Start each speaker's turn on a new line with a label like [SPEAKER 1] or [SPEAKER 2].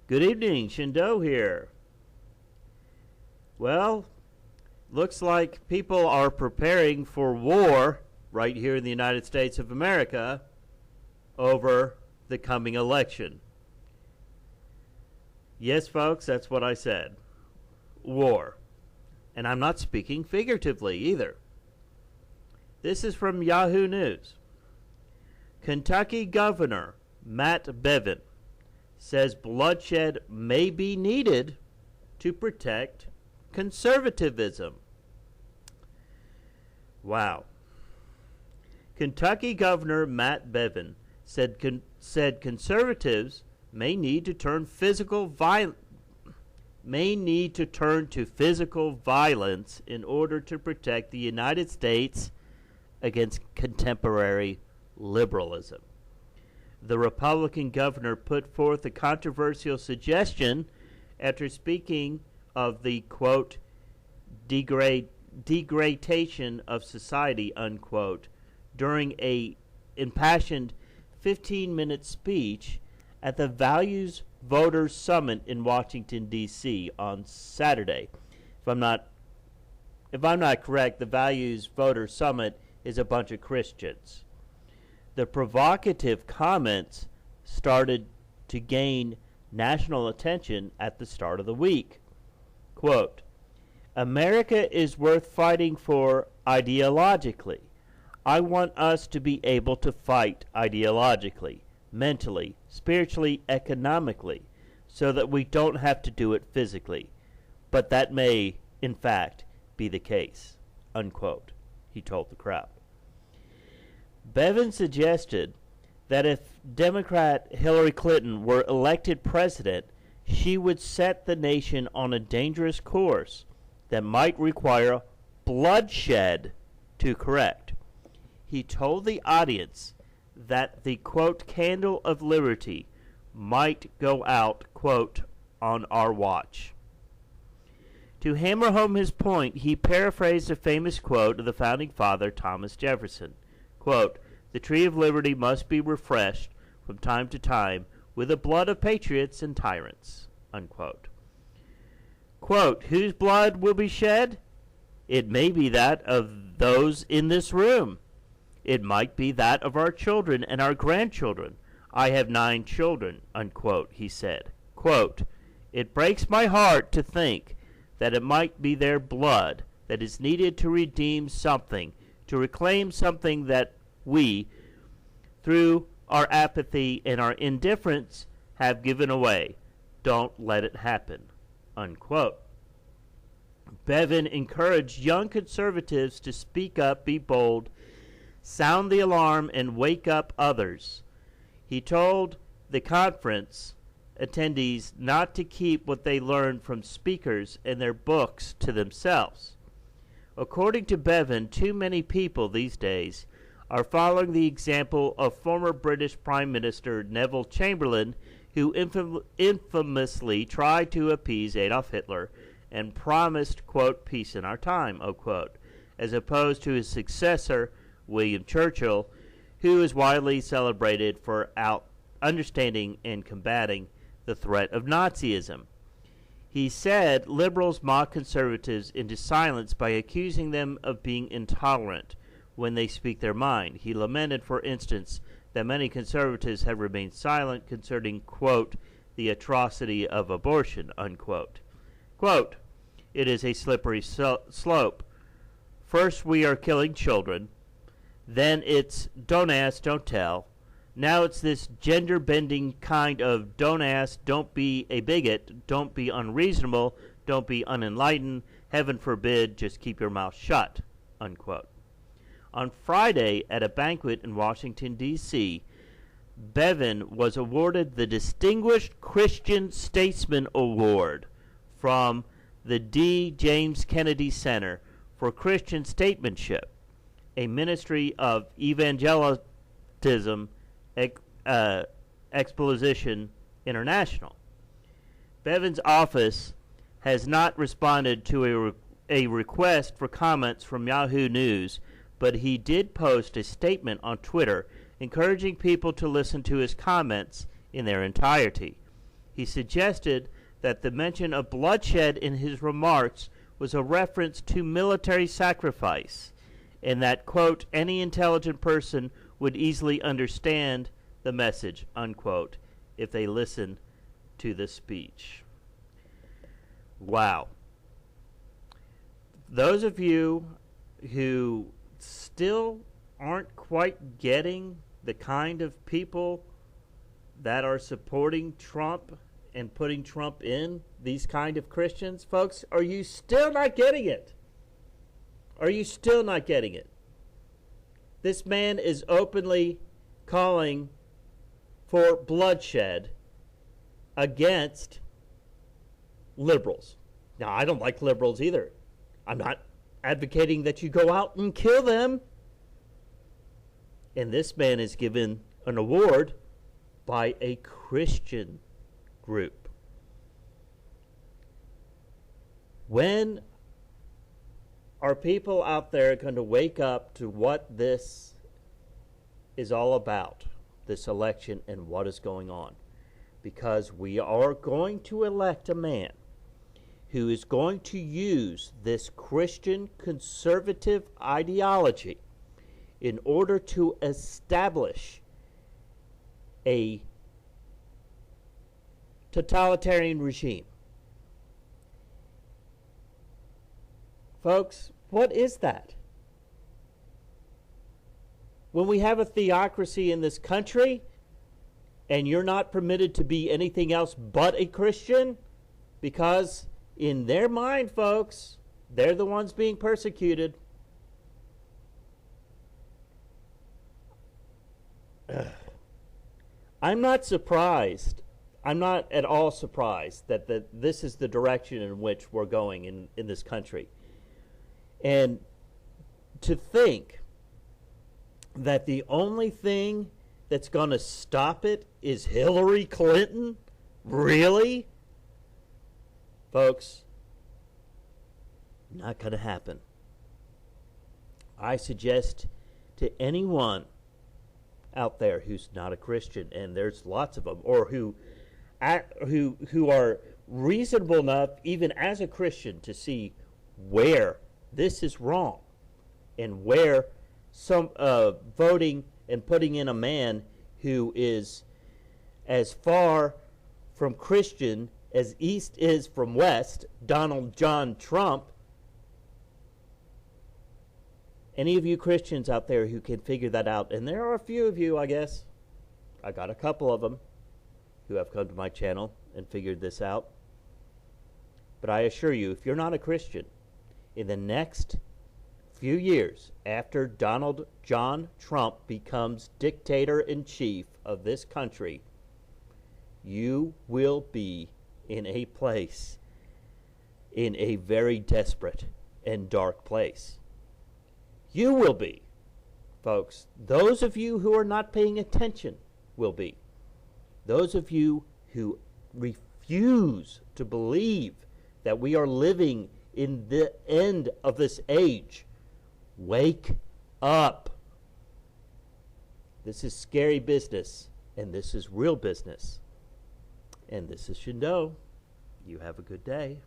[SPEAKER 1] Good evening, Shindo here. Well, looks like people are preparing for war right here in the United States of America over the coming election. Yes, folks, that's what I said. War. And I'm not speaking figuratively either. This is from Yahoo News. Kentucky Governor Matt Bevin says bloodshed may be needed to protect conservatism. Wow. Kentucky Governor Matt Bevin said conservatives may need to turn to physical violence in order to protect the United States against contemporary liberalism. The Republican governor put forth a controversial suggestion after speaking of the, quote, degradation of society, unquote, during a impassioned 15-minute speech at the Values Voters Summit in Washington, D.C. on Saturday. If I'm not correct, the Values Voters Summit is a bunch of Christians. The provocative comments started to gain national attention at the start of the week. Quote, America is worth fighting for ideologically. I want us to be able to fight ideologically, mentally, spiritually, economically, so that we don't have to do it physically. But that may, in fact, be the case, unquote, he told the crowd. Bevin suggested that if Democrat Hillary Clinton were elected president, she would set the nation on a dangerous course that might require bloodshed to correct. He told the audience that the, quote, candle of liberty might go out, quote, on our watch. To hammer home his point, he paraphrased a famous quote of the founding father, Thomas Jefferson. Quote, the tree of liberty must be refreshed from time to time with the blood of patriots and tyrants, unquote. Quote, whose blood will be shed? It may be that of those in this room. It might be that of our children and our grandchildren. I have 9 children, unquote, he said. Quote, it breaks my heart to think that it might be their blood that is needed to redeem something, to reclaim something that we, through our apathy and our indifference, have given away. Don't let it happen, unquote. Bevin encouraged young conservatives to speak up, be bold, sound the alarm, and wake up others. He told the conference attendees not to keep what they learned from speakers and their books to themselves. According to Bevin, too many people these days are following the example of former British Prime Minister Neville Chamberlain, who infamously tried to appease Adolf Hitler and promised, quote, peace in our time, unquote, as opposed to his successor, William Churchill, who is widely celebrated for understanding and combating the threat of Nazism. He said liberals mock conservatives into silence by accusing them of being intolerant when they speak their mind. He lamented, for instance, that many conservatives have remained silent concerning, quote, the atrocity of abortion, unquote. Quote, it is a slippery slope. First we are killing children, then it's don't ask, don't tell. Now it's this gender-bending kind of don't ask, don't be a bigot, don't be unreasonable, don't be unenlightened, heaven forbid, just keep your mouth shut, unquote. On Friday, at a banquet in Washington, D.C., Bevin was awarded the Distinguished Christian Statesman Award from the D. James Kennedy Center for Christian Statesmanship, a ministry of evangelism exposition international. Bevin's office has not responded to a request for comments from Yahoo News, but he did post a statement on Twitter encouraging people to listen to his comments in their entirety. He suggested that the mention of bloodshed in his remarks was a reference to military sacrifice, and that, quote, any intelligent person would easily understand the message, unquote, if they listen to the speech. Wow. Those of you who still aren't quite getting the kind of people that are supporting Trump and putting Trump in, these kind of Christians, folks, are you still not getting it? Are you still not getting it? This man is openly calling for bloodshed against liberals. Now, I don't like liberals either. I'm not advocating that you go out and kill them. And this man is given an award by a Christian group. When are people out there going to wake up to what this is all about, this election and what is going on? Because we are going to elect a man who is going to use this Christian conservative ideology in order to establish a totalitarian regime. Folks, what is that? When we have a theocracy in this country and you're not permitted to be anything else but a Christian, because in their mind, folks, they're the ones being persecuted. I'm not surprised. I'm not at all surprised that this is the direction in which we're going in this country. And to think that the only thing that's going to stop it is Hillary Clinton? Really? Folks, not going to happen. I suggest to anyone out there who's not a Christian, and there's lots of them, or who are reasonable enough, even as a Christian, to see where this is wrong and where some voting and putting in a man who is as far from Christian as East is from West, Donald John Trump. Any of you Christians out there who can figure that out, and there are a few of you, I guess. I got a couple of them who have come to my channel and figured this out. But I assure you, if you're not a Christian, in the next few years after Donald John Trump becomes dictator-in-chief of this country, you will be in a place, in a very desperate and dark place. You will be, folks. Those of you who are not paying attention will be. Those of you who refuse to believe that we are living in the end of this age, wake up. This is scary business, and this is real business. And this is Shindo. You have a good day.